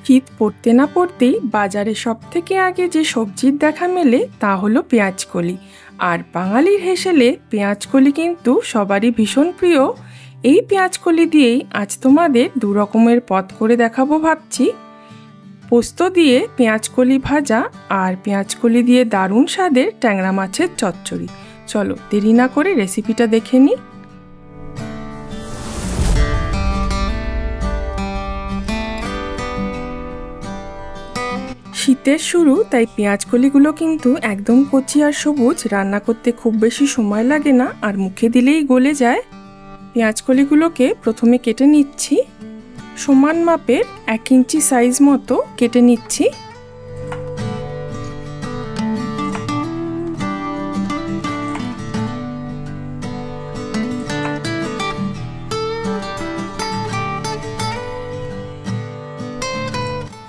শীত পড়তে না পড়তেই বাজারে সবথেকে আগে যে সবজির দেখা মেলে তা হলো পেঁয়াজকলি। আর বাঙালির হেসেলে পেঁয়াজকলি কিন্তু সবারই ভীষণ প্রিয়। এই পেঁয়াজকলি দিয়েই আজ তোমাদের দু রকমের পদ করে দেখাবো ভাবছি। পোস্ত দিয়ে পেঁয়াজকলি ভাজা আর পেঁয়াজকলি দিয়ে দারুণ স্বাদের ট্যাংরা মাছের চচ্চড়ি। চলো দেরি না করে রেসিপিটা দেখে নিই। শীতের শুরু, তাই পেঁয়াজকলিগুলো কিন্তু একদম কচি আর সবুজ, রান্না করতে খুব বেশি সময় লাগে না আর মুখে দিলেই গলে যায়। পেঁয়াজকলিগুলোকে প্রথমে কেটে নিচ্ছি, সমান মাপের 1 ইঞ্চি সাইজ মতো কেটে নিচ্ছি।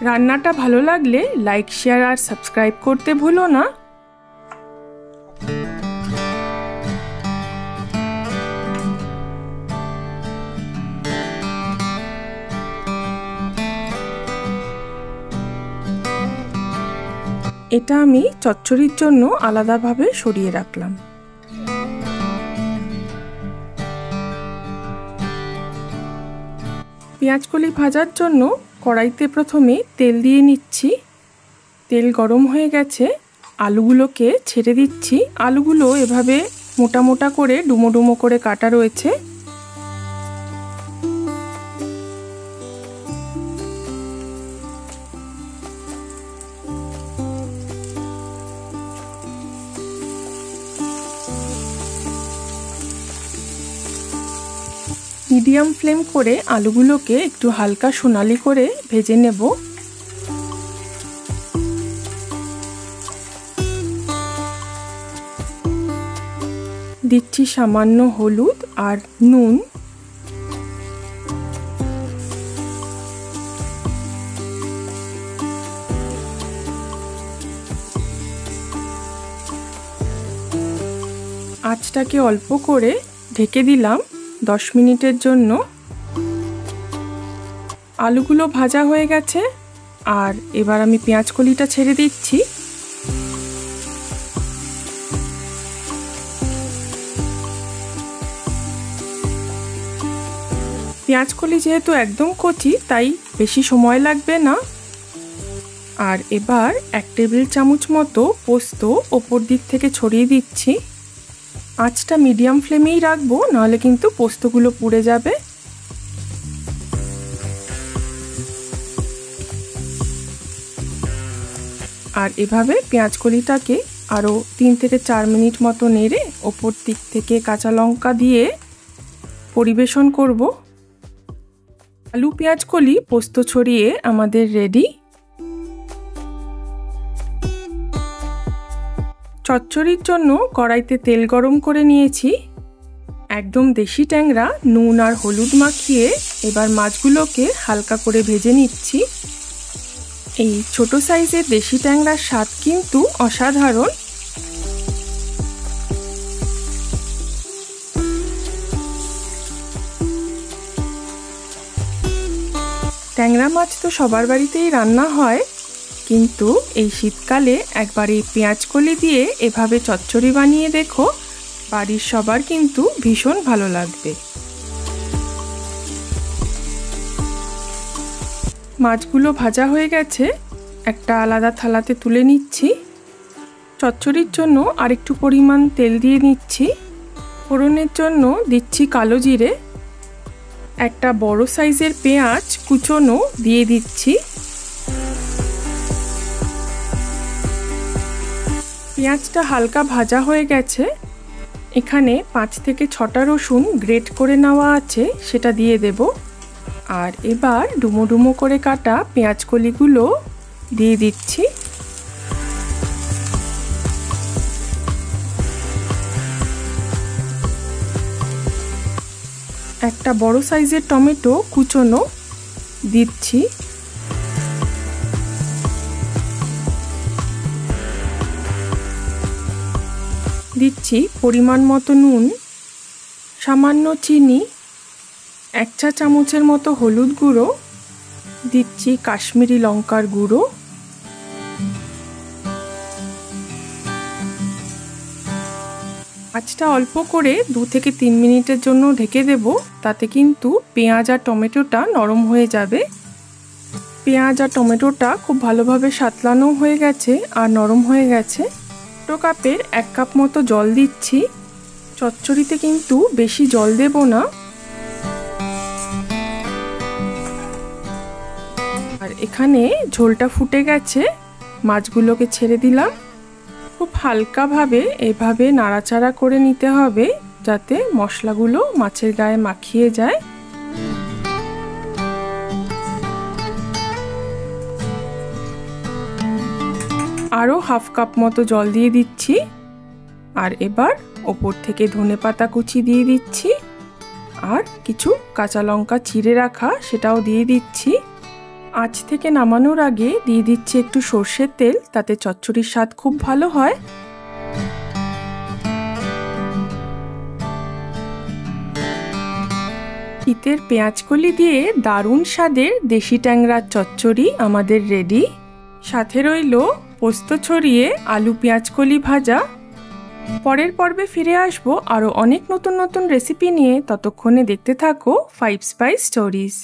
রান্নাটা ভালো লাগলে লাইক, শেয়ার আর সাবস্ক্রাইব করতে ভুলো না। এটা আমি চচ্চড়ির জন্য আলাদাভাবে সরিয়ে রাখলাম। পেঁয়াজকলি ভাজার জন্য কড়াইতে প্রথমে তেল দিয়ে নিচ্ছি। তেল গরম হয়ে গেছে, আলুগুলোকে ছেড়ে দিচ্ছি। আলুগুলো এভাবে মোটা মোটা করে ডুমো ডুমো করে কাটা রয়েছে। মিডিয়াম ফ্লেম করে আলুগুলোকে একটু হালকা সোনালি করে ভেজে নেব। দিচ্ছি সামান্য হলুদ আর নুন। আঁচটাকে অল্প করে ঢেকে দিলাম 10 মিনিটের জন্য। আলুগুলো ভাজা হয়ে গেছে আর এবার আমি পেঁয়াজকলিটা ছেড়ে দিচ্ছি। পেঁয়াজকলি যেহেতু একদম কচি, তাই বেশি সময় লাগবে না। আর এবার 1 টেবিল চামচ মতো পোস্ত ওপর দিক থেকে ছড়িয়ে দিচ্ছি। আঁচটা মিডিয়াম ফ্লেমেই রাখবো, নাহলে কিন্তু পোস্তগুলো পুড়ে যাবে। আর এভাবে পেঁয়াজকলিটাকে আরও 3 থেকে 4 মিনিট মতো নেড়ে ওপর দিক থেকে কাঁচা লঙ্কা দিয়ে পরিবেশন করব। আলু পেঁয়াজকলি পোস্ত ছড়িয়ে আমাদের রেডি। চচ্চড়ির জন্য কড়াইতে তেল গরম করে নিয়েছি। একদম দেশি ট্যাংরা নুন আর হলুদ মাখিয়ে এবার মাছগুলোকে হালকা করে ভেজে নিচ্ছি। এই ছোট সাইজের দেশি ট্যাংরার স্বাদ কিন্তু অসাধারণ। ট্যাংরা মাছ তো সবার বাড়িতেই রান্না হয়, কিন্তু এই শীতকালে একবার এই পেঁয়াজকলি দিয়ে এভাবে চচ্চড়ি বানিয়ে দেখো, বাড়ির সবার কিন্তু ভীষণ ভালো লাগবে। মাছগুলো ভাজা হয়ে গেছে, একটা আলাদা থালাতে তুলে নিচ্ছি। চচ্চড়ির জন্য আরেকটু পরিমাণ তেল দিয়ে নিচ্ছি। ফোড়নের জন্য দিচ্ছি কালো জিরে, একটা বড় সাইজের পেঁয়াজ কুচোনো দিয়ে দিচ্ছি। পেঁয়াজটা হালকা ভাজা হয়ে গেছে, এখানে 5 থেকে 6টা রসুন গ্রেট করে নেওয়া আছে, সেটা দিয়ে দেব। আর এবার ডুমো ডুমো করে কাটা পেঁয়াজকলিগুলো দিয়ে দিচ্ছি। একটা বড় সাইজের টমেটো কুচোনো দিচ্ছি। দিচ্ছি পরিমাণ মতো নুন, সামান্য চিনি, 1 চা চামচের মতো হলুদ গুঁড়ো দিচ্ছি কাশ্মীরি লঙ্কার গুঁড়ো, আঁচটা অল্প করে 2 থেকে 3 মিনিটের জন্য ঢেকে দেব। তাতে কিন্তু পেঁয়াজ আর টমেটোটা নরম হয়ে যাবে। পেঁয়াজ আর টমেটোটা খুব ভালোভাবে সাঁতলানো হয়ে গেছে আর নরম হয়ে গেছে। ছোটো কাপের 1 কাপ মতো জল দিচ্ছি। চচ্চড়িতে কিন্তু বেশি জল দেব না। আর এখানে ঝোলটা ফুটে গেছে, মাছগুলোকে ছেড়ে দিলাম। খুব হালকাভাবে এভাবে নাড়াচাড়া করে নিতে হবে যাতে মশলাগুলো মাছের গায়ে মাখিয়ে যায়। আরও 1/2 কাপ মতো জল দিয়ে দিচ্ছি। আর এবার ওপর থেকে ধনেপাতা কুচি দিয়ে দিচ্ছি আর কিছু কাঁচা লঙ্কা চিড়ে রাখা সেটাও দিয়ে দিচ্ছি। আঁচ থেকে নামানোর আগে দিয়ে দিচ্ছি একটু সর্ষের তেল, তাতে চচ্চড়ির স্বাদ খুব ভালো হয়। শীতের পেঁয়াজকলি দিয়ে দারুণ স্বাদের দেশি ট্যাংরার চচ্চড়ি আমাদের রেডি। সাথে রইল পোস্ত ছড়িয়ে আলু পেঁয়াজকলি ভাজা। পরের পর্বে ফিরে আসবো আরও অনেক নতুন নতুন রেসিপি নিয়ে। ততক্ষণে দেখতে থাকো 5 স্পাইস স্টোরিজ।